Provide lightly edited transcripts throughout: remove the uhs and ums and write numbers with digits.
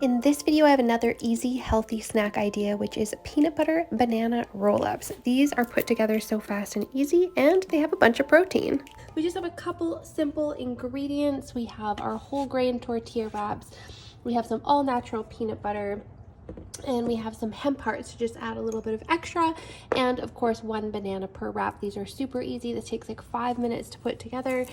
In this video, I have another easy, healthy snack idea, which is peanut butter banana roll-ups. These are put together so fast and easy, and they have a bunch of protein. We just have a couple simple ingredients. We have our whole grain tortilla wraps. We have some all-natural peanut butter, and we have some hemp hearts to just add a little bit of extra, and of course 1 banana per wrap. These are super easy. This takes like 5 minutes to put together.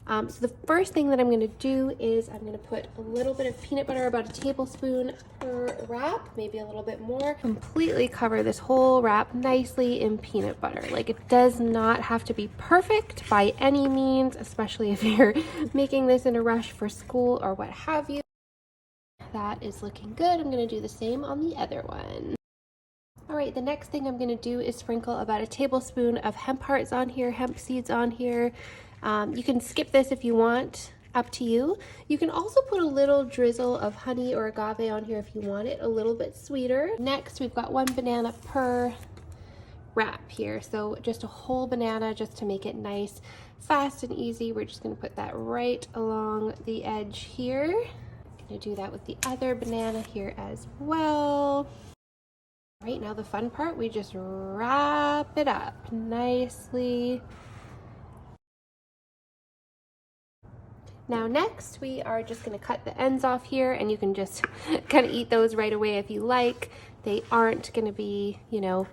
So the first thing that I'm going to do is I'm going to put a little bit of peanut butter, about a tablespoon per wrap, maybe a little bit more. Completely cover this whole wrap nicely in peanut butter. Like, it does not have to be perfect by any means, especially if you're making this in a rush for school or what have you. That is looking good. I'm going to do the same on the other one. All right, the next thing I'm going to do is sprinkle about a tablespoon of hemp hearts on here, hemp seeds on here. You can skip this if you want, up to you. You can also put a little drizzle of honey or agave on here if you want it a little bit sweeter. Next, we've got 1 banana per wrap here. So just a whole banana just to make it nice, fast and easy. We're just going to put that right along the edge here. Gonna do that with the other banana here as well. Right, now the fun part, we just wrap it up nicely. Now next, we are just gonna cut the ends off here, and you can just kind of eat those right away if you like. They aren't gonna be, you know,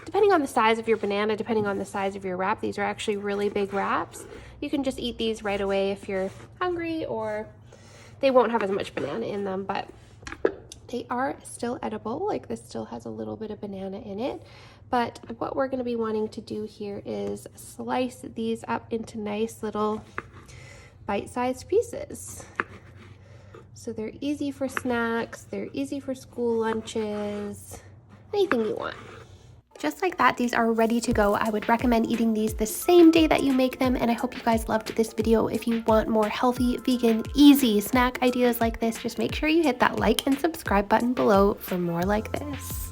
depending on the size of your banana, depending on the size of your wrap, these are actually really big wraps. You can just eat these right away if you're hungry, or they won't have as much banana in them, but they are still edible. Like, this still has a little bit of banana in it. But what we're going to be wanting to do here is slice these up into nice little bite-sized pieces. So they're easy for snacks, they're easy for school lunches, anything you want. Just like that, these are ready to go. I would recommend eating these the same day that you make them, and I hope you guys loved this video. If you want more healthy, vegan, easy snack ideas like this, just make sure you hit that like and subscribe button below for more like this.